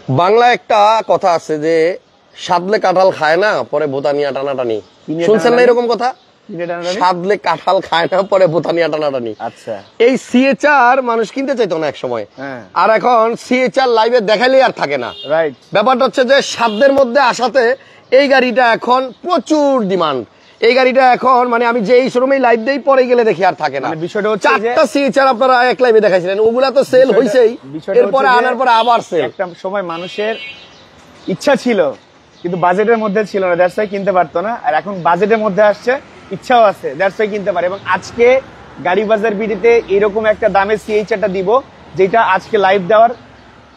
বাংলা একটা কথা আছে যে সাদলে কাঁঠাল খায় না পরে বোতানিয়া টানাটানি, শুনছেন না এরকম কথা? সাদলে কাঁঠাল খায় না পরে বোতানিয়া টানাটানি। আচ্ছা, এই সিএচআর মানুষ কিনতে চাইতো না এক সময়, আর এখন সিএচআর লাইভে দেখাইলে আর থাকে না। রাইট, ব্যাপারটা হচ্ছে যে সাধ্যের মধ্যে আসাতে এই গাড়িটা এখন প্রচুর ডিমান্ড। এই গাড়িটা এখন মানে আমি যে এই শোরুমে লাইভ দেই পরে গেলে দেখি আর থাকে না। বিষয়টা হচ্ছে চারটা সিএচআর আপনারা এক লাইভে দেখাইছিলেন, ওগুলা তো সেল হইছেই, এরপরে আনার পরে আবার সেল। একটা সময় মানুষের ইচ্ছা ছিল কিন্তু বাজেটের মধ্যে ছিল না, দ্যাটস ওয়াই কিনতে পারতো না। আর এখন বাজেটের মধ্যে আসছে, ইচ্ছাও আছে, দ্যাটস ওয়াই কিনতে পারে। এবং আজকে গাড়ি বাজার বিডিতে এরকম একটা দামে সিএইচআরটা দিব যেটা আজকে লাইভ দেওয়ার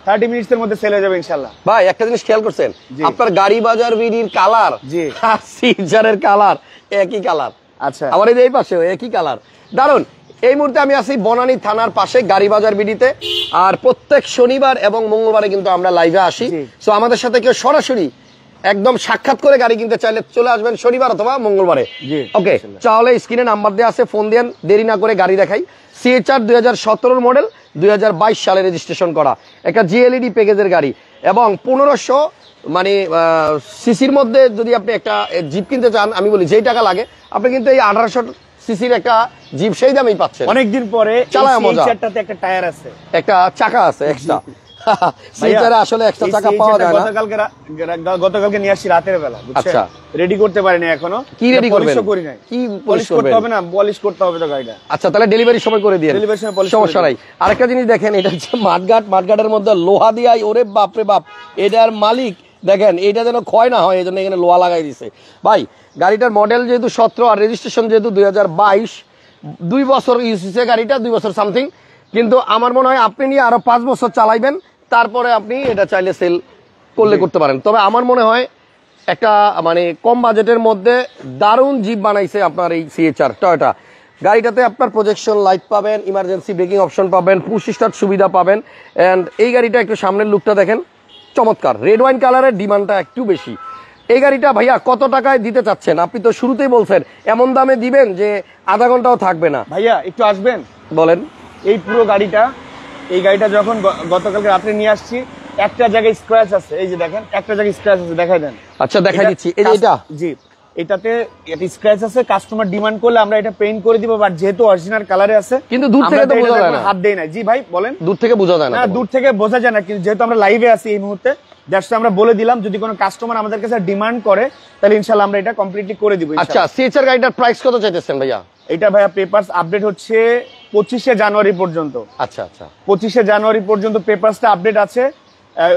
30 মিনিটের মধ্যে সেল হয়ে যাবে ইনশাআল্লাহ। ভাই একটা জিনিস খেয়াল করছেন, আপনার গাড়ি বাজার বিডির কালার জি আর সিএইচআর এর কালার একই কালার। আচ্ছা, আমার এই পাশেও একই কালার, দারুন। এই মুহূর্তে আমি আছি বনানী থানার পাশে গাড়ি বাজার বিডিতে, আর প্রত্যেক শনিবার এবং মঙ্গলবারে কিন্তু আমরা লাইভে আসি। সো আমাদের সাথে কেউ সরাসরি একদম সাক্ষাৎ করে গাড়ি কিনতে চাইলে চলে আসবেন শনিবার অথবা মঙ্গলবারে। ওকে, তাহলে স্ক্রিনে নাম্বার দেওয়া আছে, ফোন দেন, দেরি না করে গাড়ি দেখাই। সিএচআর 2017 মডেল, 2022 সালে রেজিস্ট্রেশন করা একটা জিএলইডি প্যাকেজের গাড়ি, এবং 1500 মানে সিসির মধ্যে যদি আপনি একটা জিপ কিনতে চান, আমি বলি যেই টাকা লাগে আপনি কিন্তু এই 1800 সিসির একটা জিপ সেই দামেই পাচ্ছেন। অনেকদিন পরে চালায় মজা, একটা টায়ার আছে, একটা চাকা আছে এক্সট্রা। আসলে এক্সট্রা চাকা পাওয়া যায় না। গতকালকে নিয়ে আসছি রাতের বেলা, আচ্ছা, রেডি করতে পারিনি এখনো। কি রেডি করবেন? করি নাই। কি পলিশ করতে হবে না? পলিশ করতে হবে তো গাড়িটা। আচ্ছা, তাহলে ডেলিভারি সময় করে দিয়ে, ডেলিভারি সময় পলিশ সমস্যা নাই। আরেকটা জিনিস দেখেন, এটা হচ্ছে মাঠঘাট, মাঠঘাটের মধ্যে লোহা দিয়াই, ওরে বাপ রে বাপ, এটার মালিক দেখেন এটা যেন ক্ষয় না হয় এই জন্য এখানে লোহা লাগাই দিছে। ভাই গাড়িটার মডেল যেহেতু 17 আর রেজিস্ট্রেশন যেহেতু 2022, 2 বছর ইউজ হয়েছে গাড়িটা, 2 বছর সামথিং। কিন্তু আমার মনে হয় আপনি নিয়ে আরো 5 বছর চালাইবেন, তারপরে আপনি এটা চাইলে সেল করলে করতে পারেন। তবে আমার মনে হয় একটা মানে কম বাজেটের মধ্যে দারুণ জিপ বানাইছে আপনার এই সিএচআর টয়োটা। গাড়িটাতে আপনার প্রজেকশন লাইট পাবেন, ইমার্জেন্সি ব্রেকিং অপশন পাবেন, পুশ স্টার্ট সুবিধা পাবেন। অ্যান্ড এই গাড়িটা একটু সামনের লুকটা দেখেন, চমৎকার। রেড ওয়াইন কালারের ডিমান্ডটা একটু বেশি। এই গাড়িটা ভাইয়া কত টাকায় দিতে চাচ্ছেন? আপনি তো শুরুতেই বলছেন এমন দামে দিবেন যে আধা ঘন্টাও থাকবে না। ভাইয়া একটু আসবেন, বলেন। এই পুরো গাড়িটা, এই গাড়িটা যখন গতকালকে রাত্রে নিয়ে আসছি, একটা জায়গায় স্ক্র্যাচ আছে, এই যে দেখেন একটা জায়গায় স্ক্র্যাচ আছে, দেখাই দেন। আচ্ছা, দেখাই দিচ্ছি। এই যে এটা, জি এটাতে স্ক্র্যাচ আছে, কাস্টমার ডিমান্ড করলে আমরা এটা পেইন্ট করে দিব, বাট যেহেতু অরিজিনাল কালারে আছে কিন্তু দূর থেকে তো বোঝা যায় না, হাত দেই না। জি ভাই বলেন। দূর থেকে বোঝা যায় না? দূর থেকে বোঝা যায় না, কিন্তু যেহেতু আমরা লাইভে আছি এই মুহূর্তে, দ্যাটস আমরা বলে দিলাম, যদি কোনো কাস্টমার আমাদের কাছে ডিমান্ড করে তাহলে ইনশাআল্লাহ আমরা এটা কমপ্লিটলি করে দিব। আচ্ছা, সিএচআর গাড়িটার প্রাইস কত চাইতেছেন ভাইয়া? এটা ভাইয়া পেপারস আপডেট হচ্ছে 25শে জানুয়ারি পর্যন্ত। আচ্ছা আচ্ছা, 25শে জানুয়ারি পর্যন্ত পেপারসটা আপডেট আছে।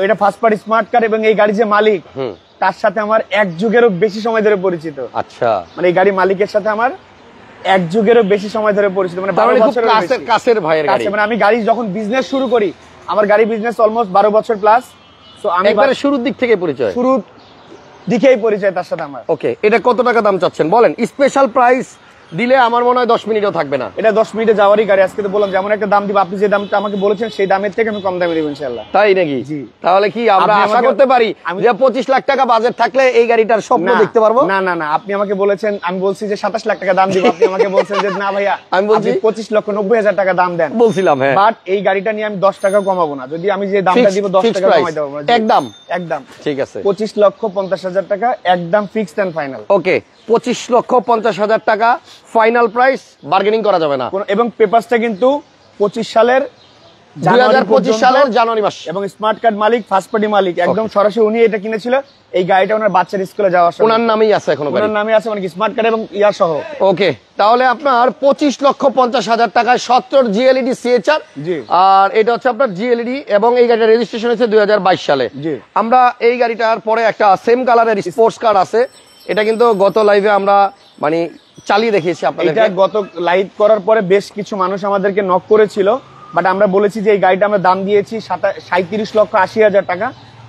এটা ফার্স্ট পার্টি স্মার্ট কার, এবং এই গাড়ি যে মালিক তার সাথে আমার 1 যুগেরও বেশি সময় ধরে পরিচিত। আচ্ছা, মানে এই গাড়ির মালিকের সাথে আমার 1 যুগেরও বেশি সময় ধরে পরিচিত, মানে 12 বছরের কাছের ভাইয়ের গাড়ি। মানে আমি গাড়ি যখন বিজনেস শুরু করি, আমার গাড়ি বিজনেস অলমোস্ট 12 বছর প্লাস। সো আমি একবারে শুরুর দিক থেকে পরিচয়, শুরুর দিকেই পরিচয় তার সাথে আমার। ওকে, এটা কত টাকা দাম চাচ্ছেন বলেন? স্পেশাল প্রাইস দিলে আমার মনে হয় 10 মিনিটও থাকবে না। এটা 10 মিনিটে যাওয়ারই গাড়ি। আজকে তো বললাম যেমন একটা দাম দিব, আপনি যে দামটা আমাকে বলেছেন সেই দামের থেকে আমি কম দামে দিব ইনশাআল্লাহ। তাই নাকি? জি। তাহলে কি আমরা আশা করতে পারি যে 25 লাখ টাকা বাজেট থাকলে এই গাড়িটার স্বপ্ন দেখতে পারবো? না না না, আপনি আমাকে বলেছেন, আমি বলছি যে 27 লাখ টাকা দাম দিব, আপনি আমাকে বলছেন যে না ভাইয়া আমি বলছি 25,90,000 টাকা দাম দেন, বলছিলাম। হ্যাঁ, বাট এই গাড়িটা নিয়ে আমি 10 টাকা কমাবো না। যদি আমি যে দামটা দিব 10 টাকা কমাই দেব একদম। একদম ঠিক আছে, 25,50,000 টাকা একদম ফিক্সড এন্ড ফাইনাল। ওকে, 25,50,000 টাকা ফাইনাল প্রাইস, বার্গেনিং করা যাবে না। এবং পেপারসটা কিন্তু 2025 সালের জানুয়ারি মাস, এবং স্মার্ট কার্ড মালিক, ফার্স্ট পার্টি মালিক, একদম সরাসরি উনি এটা কিনেছিল। এই গাড়িটা ওনার বাচ্চার স্কুলে যাওয়ার সময় ওনার নামেই আছে, এখনো ওনার নামে আছে, মানে স্মার্ট কার্ড এবং ইয়া সহ। ওকে, তাহলে আপনার 25,50,000 টাকায় 17 জিএলইডি সিএচআর, আর এটা হচ্ছে আপনার জিএলইডি, এবং এই গাড়িটা রেজিস্ট্রেশন হয়েছে 2022 সালে। আমরা এই গাড়িটার পরে একটা সেম কালারের স্পোর্টস কার আছে, এটা কিন্তু গত লাইভে আমরা মানে চালিয়ে দেখিয়েছি আপনাদের। এটা গত লাইভ করার পরে বেশ কিছু মানুষ আমাদেরকে নক করেছিল, বাট আমরা বলেছি যে এই গাড়িটা আমরা দাম দিয়েছি 37,80,000 টাকা।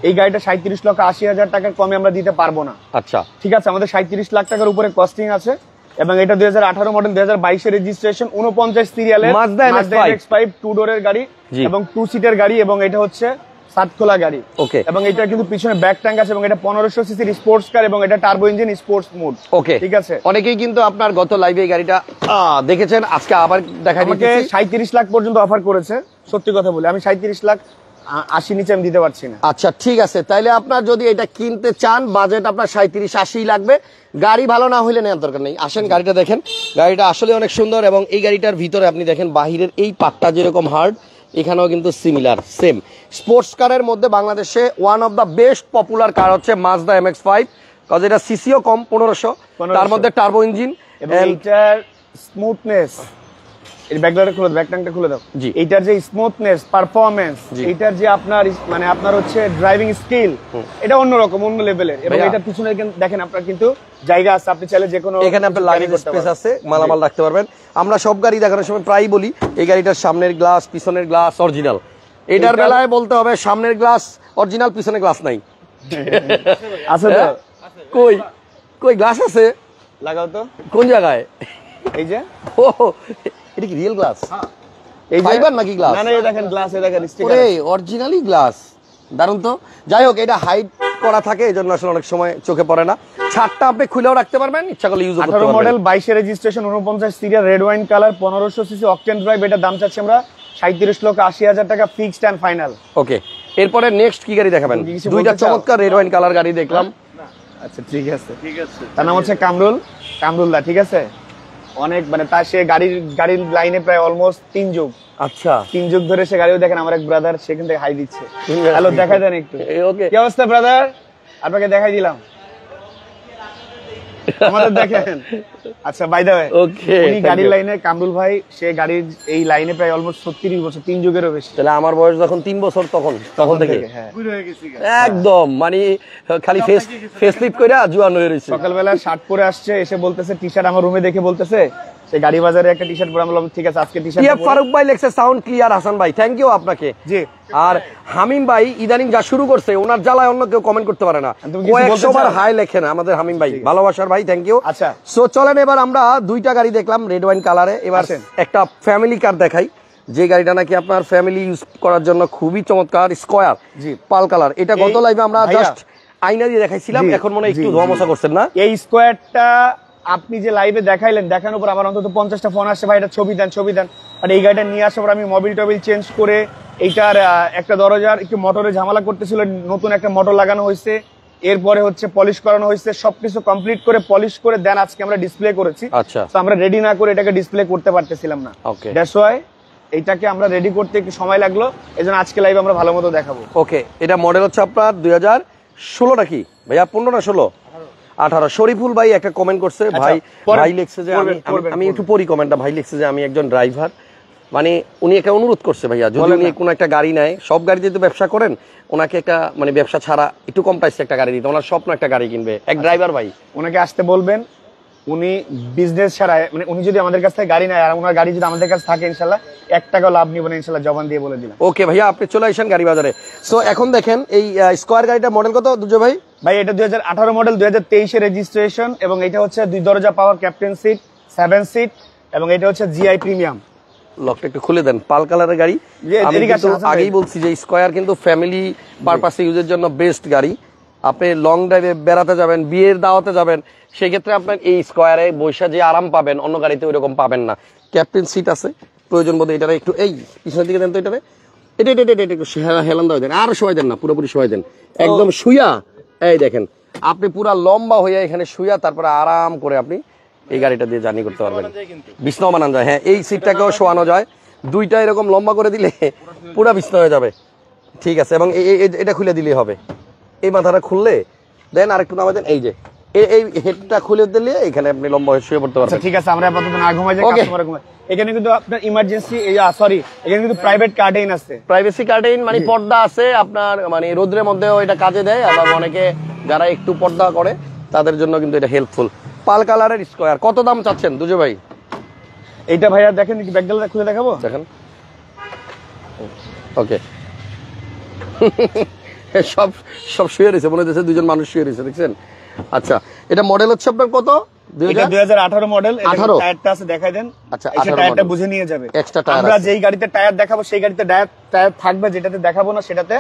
এই গাড়িটা 37,80,000 টাকার কমে আমরা দিতে পারবো না। আচ্ছা, ঠিক আছে, আমাদের 37 লাখ টাকার উপরে কস্টিং আছে, এবং এটা 2018 মডেল, 2022 এর রেজিস্ট্রেশন, 49 সিরিয়ালের মাজদা MX-5 টু ডোরের গাড়ি এবং 2 সিটের গাড়ি, এবং এটা হচ্ছে 7 খোলা গাড়ি। ওকে, এবং এটা কিন্তু পিছনে ব্যাক ট্যাঙ্ক আছে, এবং এটা 1500 সিসির স্পোর্টস কার, এবং এটা টার্বো ইঞ্জিন স্পোর্টস মোড। ওকে, ঠিক আছে। অনেকেই কিন্তু আপনার গত লাইভে এই গাড়িটা দেখেছেন, আজকে আবার দেখাই দিতেছি। 37 লাখ পর্যন্ত অফার করেছে। সত্যি কথা বলি, আমি 37 লাখ 80 নিচে আমি দিতে পারছি না। আচ্ছা ঠিক আছে, তাইলে আপনার যদি এটা কিনতে চান বাজেট আপনার 37-80 লাগবে। গাড়ি ভালো না হইলে নেওয়ার দরকার নেই। আসেন গাড়িটা দেখেন, গাড়িটা আসলে অনেক সুন্দর এবং এই গাড়িটার ভিতরে আপনি দেখেন বাহিরের এই পাটটা যেরকম হার্ড, এখানেও কিন্তু সিমিলার সেম। স্পোর্টস কারের মধ্যে বাংলাদেশে one of the best popular car হচ্ছে মাজদা MX-5, কজ এটা সিসিও কম 1500, তার মধ্যে টার্বো ইঞ্জিন এবং এইটার স্মুথনেস, এর ব্যাকলাইটটা খুলে দাও, ব্যাকট্যাঙ্কটা খুলে দাও। জি। এইটার যে স্মুথনেস, পারফরম্যান্স, এইটার যে আপনার মানে আপনার হচ্ছে ড্রাইভিং স্কিল, এটা অন্যরকম, অন্য লেভেলের। এবং এটার পিছনে দেখেন আপনার কিন্তু জায়গা আছে, আপনি চাইলে যে কোনো এখানে আপনার লাগেজ স্পেস আছে, মালামাল রাখতে পারবেন। আমরা সব গাড়ি দেখানোর সময় প্রায়ই বলি এই গাড়িটার সামনের গ্লাস পিছনের গ্লাস অরিজিনাল। এটার বেলায় বলতে হবে সামনের গ্লাস অরিজিনাল, পিছনের গ্লাস নাই। আছে তো? কই কই গ্লাস আছে? লাগাও তো। কোন জায়গায়? এই যে, ও এটা কি রিয়েল গ্লাস? এই যে ফাইবার নাকি গ্লাস? না না, এই দেখেন গ্লাস, এই দেখেন স্টিকার। ওরে অরিজিনালি গ্লাস, দারুন তো। যাই হোক, এটা হাইড করা থাকে এজন্য আসলে অনেক সময় চোখে পড়ে না। ছাদটা আপনি খুলেও রাখতে পারবেন, ইচ্ছা করলে ইউজ করতে 18 পারবেন। মডেল 22 এর registration, 49 serial, red wine colour, 1500 CC octane drive. এটা দাম চাচ্ছি আমরা 37,80,000 টাকা ফিক্সড এন্ড ফাইনাল। ওকে, এরপরে নেক্সট কি গাড়ি দেখাবেন? কিছু দুইটা বলতে চাও? চমৎকার রেড ওয়াইন কালার গাড়ি দেখলাম। আচ্ছা ঠিক আছে, ঠিক আছে। তার নাম হচ্ছে কামরুল, কামরুল্লাহ, ঠিক আছে। অনেক মানে তার সে গাড়ির লাইনে প্রায় অলমোস্ট 3 যুগ। আচ্ছা, 3 যুগ ধরে সে গাড়িও দেখেন। আমার এক ব্রাদার সেখান থেকে হাই দিচ্ছে। হ্যালো, দেখাই দেন একটু। ওকে, কি অবস্থা ব্রাদার? আপনাকে দেখাই দিলাম, আমাদের দেখেন। আচ্ছা, বাই দ্য ওয়ে, ওকে, উনি গাড়ির লাইনে, কামরুল ভাই, সে গাড়ির এই লাইনে প্রায় অলমোস্ট 36 বছর, 3 যুগেরও বেশি। তাহলে আমার বয়স যখন 3 বছর তখন থেকে হ্যাঁ, একদম মানে খালি ফেস লিফট কইরা জুয়ান হয়ে রইছে। সকালবেলা শার্ট পরে আসছে, এসে বলতেছে টি শার্ট আমার রুমে দেখে বলতেছে সে গাড়ি বাজারে একটা টি শার্ট পরে। আমরা বললাম ঠিক আছে, আজকে টি শার্ট। ফারুক ভাই লেখছে সাউন্ড ক্লিয়ার। হাসান ভাই থ্যাংক ইউ আপনাকে। জি। আর হামিম ভাই ইদানিং যা শুরু করছে, ওনার জ্বালায় অন্য কেউ কমেন্ট করতে পারে না। তুমি কিছু বলতে 100 বার চাও? হাই লেখেন আমাদের হামিম ভাই, ভালোবাসার ভাই, থ্যাংক ইউ। আচ্ছা। সো চলেন এবার আমরা দুইটা গাড়ি দেখলাম রেড ওয়াইন কালারে, এবার আসেন। একটা ফ্যামিলি কার দেখাই, যে গাড়িটা নাকি আপনার ফ্যামিলি ইউজ করার জন্য খুবই চমৎকার। স্কয়ার জি। পাল কালার। এটা গত লাইভে আমরা ভাইয়া, জাস্ট আয়না দিয়ে দেখাইছিলাম, জি, এখন মনে হয় একটু জি, ধোয়া জি। মোছা করছেন না? এই স্কোয়ারটা আপনি যে লাইভে দেখাইলেন, দেখানোর পর আমার অন্তত 50টা ফোন আসছে, ভাই এটা ছবি দেন, ছবি দেন। আর এই গাড়িটা নিয়ে আসার পর আমি মোবিল টোবিল চেঞ্জ করে, এইটার একটা দরজার একটু মোটরে ঝামেলা করতেছিল, নতুন একটা মোটর লাগানো হয়েছে, এরপরে হচ্ছে পলিশ করানো হয়েছে, সবকিছু কমপ্লিট করে পলিশ করে দেন আজকে আমরা ডিসপ্লে করেছি। আচ্ছা, তো আমরা রেডি না করে এটাকে ডিসপ্লে করতে পারতেছিলাম না। ওকে, দ্যাটস ওয়াই এইটাকে আমরা রেডি করতে একটু সময় লাগলো, এজন্য আজকে লাইভ আমরা ভালো মতো দেখাবো। ওকে। এটা মডেল হচ্ছে আপনার 2016 নাকি ভাইয়া? 15 না 16? 18। শরীফুল ভাই একটা কমেন্ট করছে, ভাই ভাই লিখছে যে আমি একটু পড়ি কমেন্টটা। ভাই লিখছে যে আমি একজন ড্রাইভার, মানে উনি একটা অনুরোধ করছে ভাইয়া, যদি উনি কোনো একটা গাড়ি নেয়, সব গাড়িতে তো ব্যবসা করেন, ওনাকে একটা মানে ব্যবসা ছাড়া একটু কম প্রাইসে একটা গাড়ি দিতে। ওনার স্বপ্ন একটা গাড়ি কিনবে, এক ড্রাইভার ভাই। ওনাকে আসতে বলবেন, উনি বিজনেস ছাড়া মানে উনি যদি আমাদের কাছ থেকে গাড়ি নেয় আর ওনার গাড়ি যদি আমাদের কাছে থাকে, ইনশাল্লাহ 1 টাকাও লাভ নিব না, ইনশাল্লাহ জবান দিয়ে বলে দিলাম। ওকে ভাইয়া, আপনি চলে আসেন গাড়ি বাজারে। সো এখন দেখেন এই স্কয়ার গাড়িটা মডেল কত দুজো ভাই? ভাই এটা 2018 মডেল, 2023 এর রেজিস্ট্রেশন, এবং এটা হচ্ছে 2 দরজা পাওয়ার ক্যাপ্টেন সিট, 7 সিট, এবং এটা হচ্ছে জিআই প্রিমিয়াম। লকটা একটু খুলে দেন। পাল কালারের গাড়ি। আমি কিন্তু আগেই বলছি যে স্কয়ার কিন্তু ফ্যামিলি পারপাসে ইউজের জন্য বেস্ট গাড়ি। আপনি লং ড্রাইভে বেড়াতে যাবেন, বিয়ের দাওয়াতে যাবেন, সেই ক্ষেত্রে আপনার এই স্কয়ারে বৈশা যে আরাম পাবেন অন্য গাড়িতে ওইরকম পাবেন না। ক্যাপ্টেন সিট আছে, প্রয়োজন বোধ এটারে একটু এই পিছনের দিকে দেন তো, এটারে এটা একটু হেলান দেওয়া দেন, আর শোয়াই দেন না, পুরোপুরি শোয়াই দেন, একদম শুয়া। এই দেখেন আপনি পুরা লম্বা হইয়া এখানে শুয়া, তারপরে আরাম করে আপনি এই গাড়িটা দিয়ে জার্নি করতে পারবেন। বিছনাও বানানো যায়, হ্যাঁ এই সিটটাকেও শোয়ানো যায়, দুইটা এরকম লম্বা করে দিলে পুরা বিছনা হয়ে যাবে। ঠিক আছে, এবং এটা খুলে দিলেই হবে। এই মাথাটা খুললে দেন আরেকটু নামা দেন, এই যে এই হেডটা খুলে দিলে এখানে আপনি লম্বা হয়ে শুয়ে পড়তে পারবেন। ঠিক আছে, আমরা আপাতত না ঘুমাই যাই, কাস্টমার ঘুমায়। এখানে কিন্তু আপনার ইমার্জেন্সি সরি, এখানে কিন্তু প্রাইভেট কার্টেইন আছে, প্রাইভেসি কার্টেইন মানে পর্দা আছে আপনার, মানে রোদ্রের মধ্যেও এটা কাজে দেয়। আবার অনেকে যারা একটু পর্দা করে তাদের জন্য কিন্তু এটা হেল্পফুল। পাল কালারের স্কয়ার কত দাম চাচ্ছেন দুজো ভাই? এইটা ভাইয়া দেখেন, ব্যাকডালটা খুলে দেখাবো, দেখেন। ওকে, সব শুয়ে রয়েছে, মনে হচ্ছে দুজন মানুষ শুয়ে রয়েছে, দেখছেন? আচ্ছা, এটা মডেল হচ্ছে আপনার কত? 2018 মডেল। 18 টায়ারটা আছে, দেখাই দেন। আচ্ছা, এই টায়ারটা বুঝে নিয়ে যাবে। এক্সট্রা টায়ার আমরা যেই গাড়িতে টায়ার দেখাবো সেই গাড়িতে টায়ার থাকবে, যেটাতে দেখাবো না সেটাতে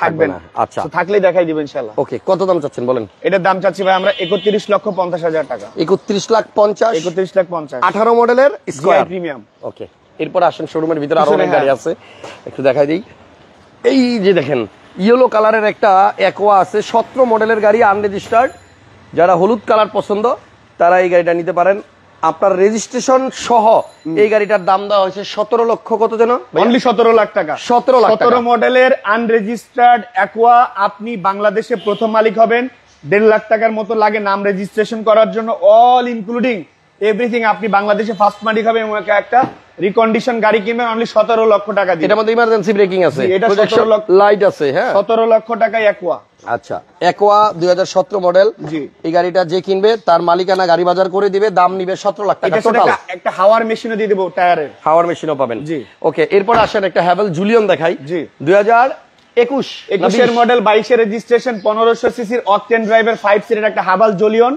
থাকবে না। আচ্ছা, থাকলেই দেখাই দিব ইনশাআল্লাহ। ওকে, কত দাম চাচ্ছেন বলেন? এটার দাম চাচ্ছি ভাই আমরা 31,50,000 টাকা। 31,50,000। 31,50,000 18 মডেলের স্কয়ার প্রিমিয়াম। ওকে, এরপর আসেন শোরুমের ভিতরে আরো অনেক গাড়ি আছে, একটু দেখাই দিই। এই যে দেখেন ইয়েলো কালারের একটা অ্যাকোয়া আছে, 17 মডেলের গাড়ি, আনরেজিস্টার্ড। যারা হলুদ কালার পছন্দ তারা এই গাড়িটা নিতে পারেন। আপনার রেজিস্ট্রেশন সহ এই গাড়িটার দাম দেওয়া হয়েছে 17 লক্ষ কত যেন, অনলি 17 লাখ টাকা। 17 লাখ টাকা। 17 মডেলের আনরেজিস্টার্ড অ্যাকোয়া, আপনি বাংলাদেশে প্রথম মালিক হবেন। 1.5 লাখ টাকার মতো লাগে নাম রেজিস্ট্রেশন করার জন্য, অল ইনক্লুডিং এভরিথিং। আপনি বাংলাদেশে ফার্স্ট মালিক হবেন এবং একটা রিকন্ডিশন গাড়ি কিনবেন অনলি 17 লক্ষ টাকা দিয়ে। এটার মধ্যে ইমার্জেন্সি ব্রেকিং আছে, এটা 17 লক্ষ লাইট আছে। হ্যাঁ, 17 লক্ষ টাকায় অ্যাকোয়া। আচ্ছা, অ্যাকোয়া 2017 মডেল। জি, এই গাড়িটা যে কিনবে তার মালিকানা গাড়ি বাজার করে দিবে, দাম নিবে 17 লাখ টাকা এটা টোটাল। একটা হাওয়ার মেশিনও দিয়ে দেব, টায়ারের হাওয়ার মেশিনও পাবেন। জি, ওকে, এরপর আসেন একটা হ্যাভেল জুলিয়ন দেখাই। জি, 2021 এর মডেল, 22 এর রেজিস্ট্রেশন, 1500 সিসির অকটেন ড্রাইভের 5 সিটের একটা হাভাল জুলিয়ন,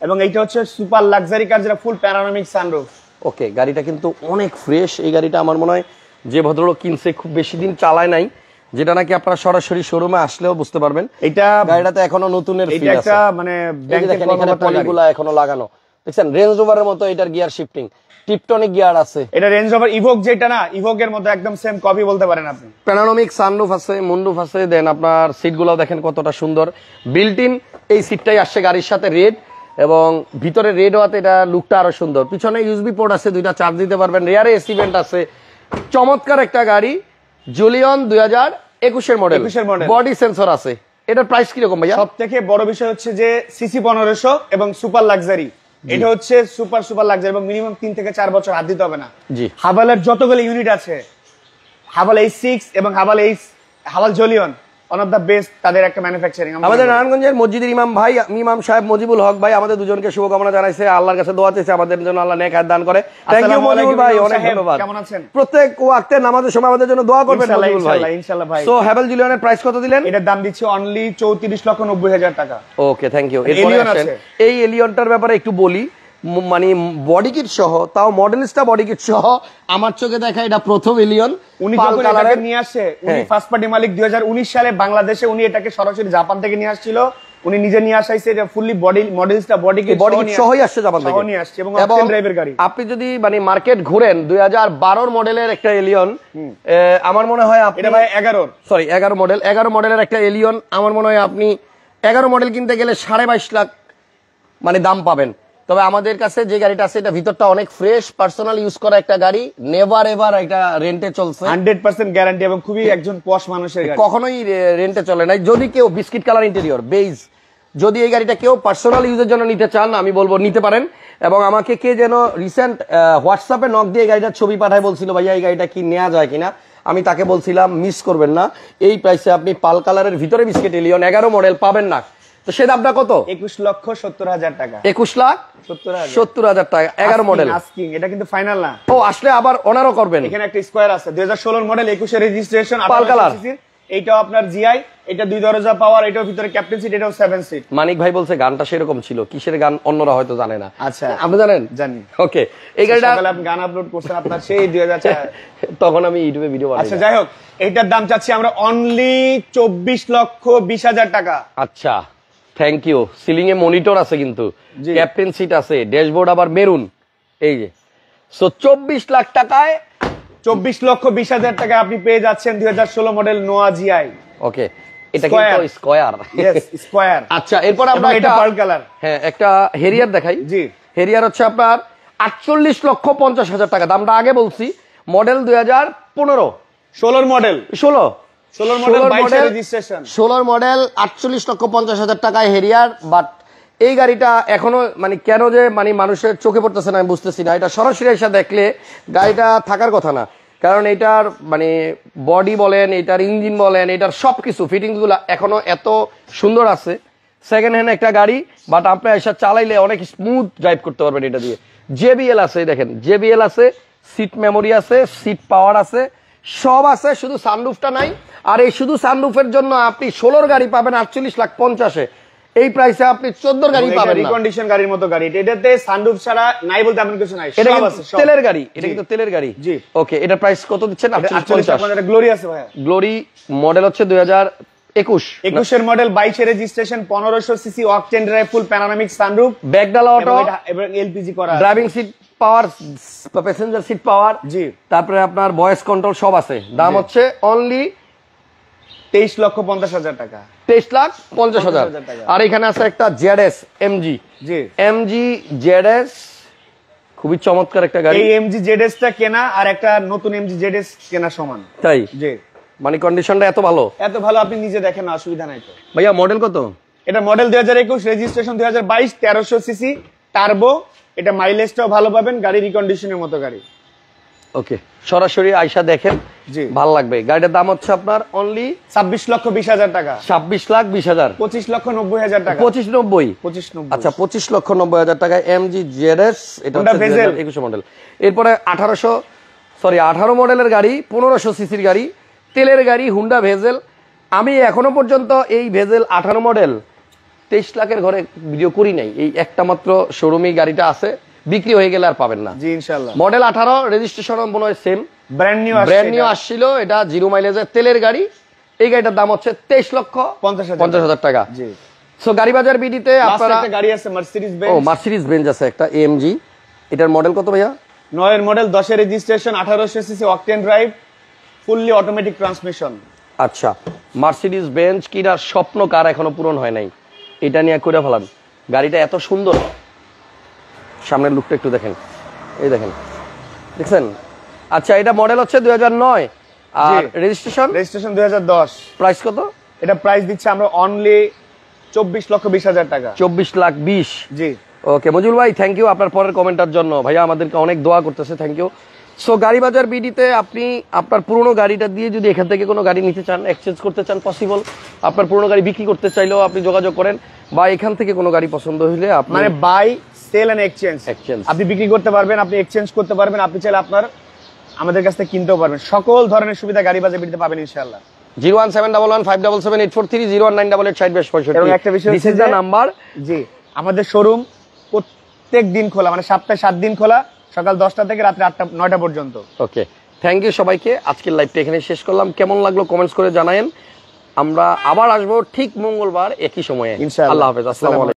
এবং এইটা হচ্ছে সুপার লাক্সারি কার, যেটা ফুল প্যানোরামিক সানরুফ। ওকে, গাড়িটা কিন্তু অনেক ফ্রেশ। এই গাড়িটা আমার মনে হয় যে ভদ্রলোক কিনছে খুব বেশি দিন চালায় নাই, যেটা নাকি আপনারা সরাসরি শোরুমে আসলেও বুঝতে পারবেন। এটা গাড়িটাতে এখনো নতুনের ফিল আছে। এটা একটা মানে ব্যাংকের এখানে পলিগুলা এখনো লাগানো, দেখছেন রেঞ্জ রোভারের মতো এটার গিয়ার শিফটিং, টিপটনিক গিয়ার আছে। এটা রেঞ্জ রোভার ইভোক যেটা না, ইভোকের মতো একদম সেম কপি বলতে পারেন আপনি। প্যানোরামিক সানরুফ আছে, মুনরুফ আছে। দেন আপনার সিটগুলো দেখেন কতটা সুন্দর, বিল্ট ইন এই সিটটাই আসছে গাড়ির সাথে রেড, এবং ভিতরে রেড হওয়াতে এটা লুকটা আরো সুন্দর। পিছনে ইউএসবি পোর্ট আছে, 2টা চার্জ দিতে পারবেন। রিয়ারে এসি ভেন্ট আছে। চমৎকার একটা গাড়ি, জুলিয়ন 2021 এর মডেল, বডি সেন্সর আছে। এটার প্রাইস কিরকম ভাইয়া? সব থেকে বড় বিষয় হচ্ছে যে সিসি 1500 এবং সুপার লাক্সারি। এটা হচ্ছে সুপার লাক্সারি, এবং মিনিমাম 3 থেকে 4 বছর হাত দিতে হবে না। জি, হাভালের যতগুলো ইউনিট আছে, হাভাল H6 এবং Haval Jolion, one of the best তাদের একটা ম্যানুফ্যাকচারিং। আমাদের নারায়ণগঞ্জের মসজিদের ইমাম সাহেব মজিবুল হক ভাই আমাদের দুজনকে শুভকামনা জানাইছে, আল্লাহর কাছে দোয়া চেয়েছে আমাদের জন্য আল্লাহ নেক হায়াত দান করে। থ্যাংক ইউ মজিবুল ভাই, অনেক ধন্যবাদ। কেমন আছেন? প্রত্যেক ওয়াক্তে নামাজের সময় আমাদের জন্য দোয়া করবেন মজিবুল ভাই। ইনশাআল্লাহ ভাই। সো হ্যাভেল জুলিয়নের প্রাইস কত দিলেন? এটার দাম দিচ্ছি অনলি 34,90,000 টাকা। ওকে, থ্যাংক ইউ। এই এলিয়নটার ব্যাপারে একটু বলি, মানে বডি কিট সহ, তাও মডেলিস্টা বডি কিট সহ আমার চোখে দেখা এটা প্রথম এলিয়ন। উনি যখন এটাকে নিয়ে আসে, উনি ফার্স্ট পার্টি মালিক 2019 সালে বাংলাদেশে। উনি এটাকে সরাসরি জাপান থেকে নিয়ে আসছিল, উনি নিজে নিয়ে আসাইছে। এটা ফুললি মডেলিস্টা বডি কিট সহই আসছে জাপান থেকে নিয়ে আসছে, এবং অকটেন ড্রাইভের গাড়ি। আপনি যদি মানে মার্কেট ঘুরেন 2012 মডেলের একটা এলিয়ন, আমার মনে হয় আপনি, এটা ভাই 11 মডেল, 11 মডেলের একটা এলিয়ন, আমার মনে হয় আপনি 11 মডেল কিনতে গেলে 22.5 লাখ মানে দাম পাবেন। তবে আমাদের কাছে যে গাড়িটা আছে এটা ভিতরটা অনেক ফ্রেশ, পার্সোনাল ইউজ করা একটা গাড়ি, নেভার এভার একটা রেন্টে চলছে, 100% গ্যারান্টি, এবং খুবই একজন পশ মানুষের গাড়ি, কখনোই রেন্টে চলে নাই। যদি কেউ বিস্কিট কালার ইন্টেরিয়র বেজ, যদি এই গাড়িটা কেউ পার্সোনাল ইউজের জন্য নিতে চান, আমি বলবো নিতে পারেন। এবং আমাকে কে যেন রিসেন্ট হোয়াটসঅ্যাপে নক দিয়ে গাড়িটার ছবি পাঠায়, বলছিল ভাইয়া এই গাড়িটা কি নেওয়া যায় কিনা। আমি তাকে বলছিলাম মিস করবেন না, এই প্রাইসে আপনি পাল কালারের ভিতরে বিস্কিট এলিয়ন 11 মডেল পাবেন না। তো সে দামটা কত? 21,70,000 টাকা। 21,70,000 টাকা 11 মডেল। এটা কিন্তু ফাইনাল না, ও আসলে আবার অনারও করবেন। এখানে একটা স্কয়ার আছে, 2016 মডেল, 21 এর রেজিস্ট্রেশন, পাল কালার। এইটাও আপনার জিআই, এটা 2 দরজা পাওয়ার, এটাও ভিতরে ক্যাপ্টেন সিট, এটাও 7 সিট। মানিক ভাই বলছে গানটা সেরকম ছিল, কিসের গান অন্যরা হয়তো জানে না। আচ্ছা, আপনি জানেন? জানি। ওকে, এই গাড়িটা আপনি গান আপলোড করছেন আপনার সেই 2004, তখন আমি ইউটিউবে ভিডিও বানাই। আচ্ছা, যাই হোক, এইটার দাম চাচ্ছি আমরা অনলি 24,20,000 টাকা। আচ্ছা, থ্যাংক ইউ। সিলিং এ মনিটর আছে, কিন্তু ক্যাপ্টেন সিট আছে, ড্যাশবোর্ড আবার মেরুন। এই যে 24 লাখ টাকায় 24,20,000 টাকা আপনি পেয়ে যাচ্ছেন 2016 মডেল নোয়া জিআই। ওকে, এটা কিন্তু স্কয়ার। Yes, square. আচ্ছা, এরপর আমরা এটা পার্ল কালার। হ্যাঁ, একটা হেরিয়ার দেখাই। জি, হেরিয়ার হচ্ছে আপনার 48,50,000 টাকা, দামটা আগে বলছি। Model 2015, 16 model, 16 model, 22 registration, 16 model, 48,50,000 টাকায় হেরিয়ার। বাট এই গাড়িটা এখনো মানে কেন যে মানে মানুষের চোখে পড়তেছে না আমি বুঝতেছি না। এটা সরাসরি এসে দেখলে গাড়িটা থাকার কথা না, কারণ এটার মানে বডি বলেন, এটার ইঞ্জিন বলেন, এটার সবকিছু ফিটিংস গুলা এখনো এত সুন্দর আছে। সেকেন্ড হ্যান্ড একটা গাড়ি, বাট আপনি এসে চালাইলে অনেক স্মুথ ড্রাইভ করতে পারবেন এটা দিয়ে। জেবিএল আছে, দেখেন জেবিএল আছে, সিট মেমোরি আছে, সিট পাওয়ার আছে, সব আছে, শুধু সানরুফটা নাই। আর এই শুধু সানরুফের জন্য আপনি 16 গাড়ি পাবেন 48,50,000। এই প্রাইসে আপনি 14 গাড়ি পাবেন না। রিকন্ডিশন গাড়ির মতো গাড়ি, এটাতে সানরুফ ছাড়া নাই বলতে এমন কিছু নাই, এটা সব আছে, সব তেলের গাড়ি, এটা কিন্তু তেলের গাড়ি। জি, ওকে, এটা প্রাইস কত দিচ্ছেন? 48,50,000। এটা গ্লোরি আছে ভাই, গ্লোরি মডেল হচ্ছে 2021 এর মডেল, 22 এর registration, 1500 CC octane drive, full panoramic sunroof, ব্যাকডালা অটো এবং এলপিজি করা, driving seat power, passenger seat power. জি, তারপরে আপনার ভয়েস কন্ট্রোল সব আছে। দাম হচ্ছে অনলি 23,50,000 টাকা। 23,50,000 টাকা। আর এখানে আছে একটা জেডএস এমজি। জি, এমজি জেডএস খুবই চমৎকার একটা গাড়ি। এই এমজি জেডএস টা কেনা আর একটা নতুন এমজি জেডএস কেনা সমান। তাই জি, মানে কন্ডিশনটা এত ভালো। এত ভালো, আপনি নিজে দেখেন, অসুবিধা নাই তো। ভাইয়া মডেল কত? এটা মডেল 2021, রেজিস্ট্রেশন 2022, 1300 সিসি টার্বো। এটা মাইলেজটাও ভালো পাবেন, গাড়ি রিকন্ডিশনের মতো গাড়ি। ওকে, সরাসরি আয়শা দেখেন, জি, ভালো লাগবে। গাড়িটার দাম হচ্ছে আপনার অনলি 26,20,000 টাকা। 26,20,000, 25,90,000 টাকা। 25,90। 25,90। আচ্ছা, 25,90,000 টাকায় এমজি জেডএস, এটা Honda হচ্ছে Vezel। 2021 মডেল। এরপরে 18 মডেলের গাড়ি, 1500 সিসির গাড়ি, তেলের গাড়ি, হুন্ডা ভেজেল। আমি এখনো পর্যন্ত এই ভেজেল 18 মডেল 23 লাখের ঘরে ভিডিও করি নাই। এই একটা মাত্র শোরুমে গাড়িটা আছে, বিক্রি হয়ে গেলে আর পাবেন না। জি, ইনশাআল্লাহ। মডেল 18, রেজিস্ট্রেশন মনে হয় same, brand new brand new আসছিল। এটা 0 মাইলেজের তেলের গাড়ি। এই গাড়িটার দাম হচ্ছে 23,50,000 টাকা। জি। সো গাড়ি বাজার বিডিতে আপনারা একটা গাড়ি আছে মার্সিডিজ ও বেঞ্জ। মার্সিডিজ বেঞ্জ আছে একটা এএমজি। এটার মডেল কত ভাইয়া? 9 এর মডেল, 10 এর registration, 1800 CC, octane drive, fully automatic transmission. আচ্ছা, মার্সিডিজ বেঞ্জ কিনার স্বপ্ন কার এখনো পূরণ হয় নাই, এটা নিয়ে করে ফেলান। গাড়িটা এত সুন্দর, সামনের লুকটা একটু দেখেন, এই দেখেন, দেখছেন? আচ্ছা, এটা মডেল হচ্ছে 2009 আর রেজিস্ট্রেশন 2010। প্রাইস কত? এটা প্রাইস দিচ্ছে আমরা অনলি 24,20,000 টাকা। 24,20,000। জি, ওকে মজুল ভাই, থ্যাংক ইউ আপনার পরের কমেন্টার জন্য। ভাইয়া আমাদেরকে অনেক দোয়া করতেছে, থ্যাংক ইউ। সো গাড়ি বাজার বিডিতে আপনি আপনার পুরনো গাড়িটা দিয়ে যদি এখান থেকে কোনো গাড়ি নিতে চান, এক্সচেঞ্জ করতে চান, পসিবল। আপনার পুরনো গাড়ি বিক্রি করতে চাইলেও আপনি যোগাযোগ করেন, বা এখান থেকে কোনো গাড়ি পছন্দ হইলে আপনি মানে buy sell and exchange. Exchange। আপনি বিক্রি করতে পারবেন, আপনি এক্সচেঞ্জ করতে পারবেন, আপনি চাইলে আপনার আমাদের কাছ থেকে কিনতেও পারবেন। সকল ধরনের সুবিধা গাড়ি বাজার বিডিতে পাবেন ইনশাআল্লাহ। 01711577830, 01988606565। এবং একটা বিষয় হচ্ছে যে নাম্বার। জি, আমাদের শোরুম প্রত্যেক দিন খোলা, মানে সপ্তাহে 7 দিন খোলা, সকাল 10টা থেকে রাত্রে 9টা পর্যন্ত। ওকে, থ্যাংক ইউ সবাইকে। আজকের লাইভটা এখানে শেষ করলাম। কেমন লাগলো কমেন্টস করে জানায়েন। আমরা আবার আসবো ঠিক মঙ্গলবার একই সময়ে। ইনশাআল্লাহ। আল্লাহ হাফেজ, আসসালামু আলাইকুম।